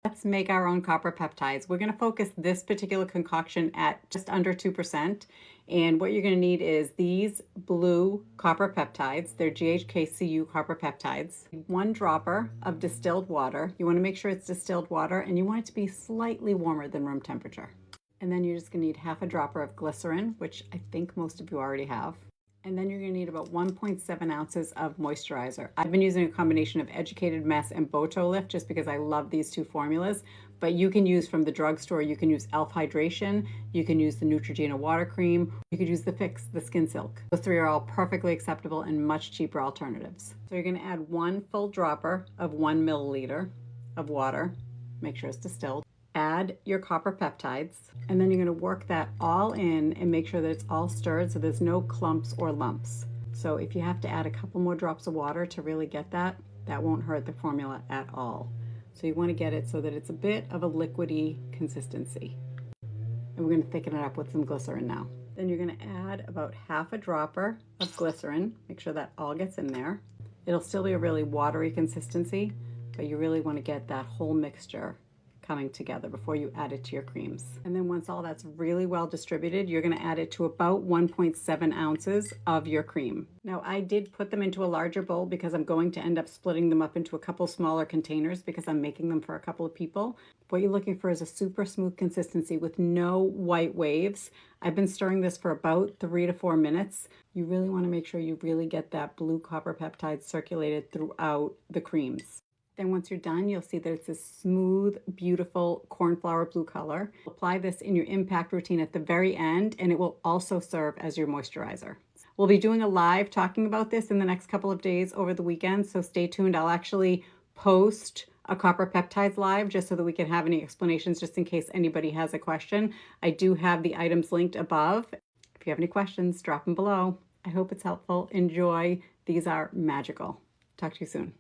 Let's make our own copper peptides. We're going to focus this particular concoction at just under 2%. And what you're going to need is these blue copper peptides. They're GHKCU copper peptides. 1 dropper of distilled water. You want to make sure it's distilled water and you want it to be slightly warmer than room temperature. And then you're just going to need half a dropper of glycerin, which I think most of you already have. And then you're going to need about 1.7 ounces of moisturizer. I've been using a combination of Educated Mess and Botolift just because I love these two formulas. But you can use from the drugstore, you can use Elf Hydration, you can use the Neutrogena water cream, you could use the pHix, the Skin Silk. Those 3 are all perfectly acceptable and much cheaper alternatives. So you're going to add 1 full dropper of 1 milliliter of water. Make sure it's distilled. Add your copper peptides, and then you're going to work that all in and make sure that it's all stirred so there's no clumps or lumps. So if you have to add a couple more drops of water to really get that, that won't hurt the formula at all. So you want to get it so that it's a bit of a liquidy consistency. And we're going to thicken it up with some glycerin now. Then you're going to add about half a dropper of glycerin. Make sure that all gets in there. It'll still be a really watery consistency, but you really want to get that whole mixture coming together before you add it to your creams. And then once all that's really well distributed, you're going to add it to about 1.7 ounces of your cream. Now I did put them into a larger bowl because I'm going to end up splitting them up into a couple smaller containers because I'm making them for a couple of people. What you're looking for is a super smooth consistency with no white waves. I've been stirring this for about 3 to 4 minutes. You really want to make sure you really get that blue copper peptide circulated throughout the creams. Then once you're done, you'll see that it's a smooth, beautiful cornflower blue color. Apply this in your impact routine at the very end, and it will also serve as your moisturizer. We'll be doing a live talking about this in the next couple of days over the weekend, so stay tuned. I'll actually post a copper peptides live just so that we can have any explanations just in case anybody has a question. I do have the items linked above. If you have any questions, drop them below. I hope it's helpful. Enjoy. These are magical. Talk to you soon.